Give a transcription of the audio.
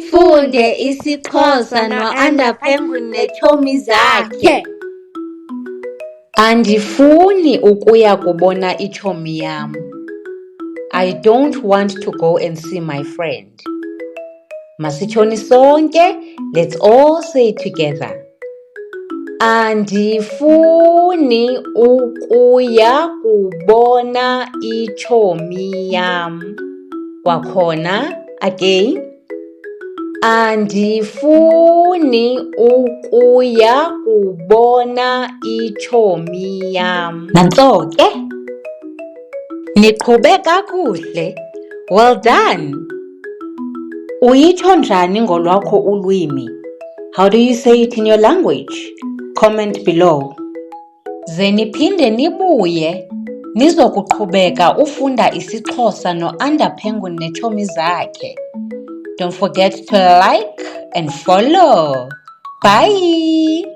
Funde isiXhosa no-Underpenguin neetshomi zakhe. Andifuni ukuya kubona itshomi yam. I don't want to go and see my friend. Masitshoni sonke, let's all say it together. Andifuni ukuya kubona itshomi yam. Kwakhona, again. Andifuni ukuya kubona itshomi yam. Nantso ke, niqhube kakuhle. Well done. Uyitsho njani ngolwakho ulwimi? How do you say it in your language? Comment below. Ze niphinde nibuye nizokuqhubeka ufunda isiXhosa no-Underpenguin neetshomi zakhe. Don't forget to like and follow. Bye!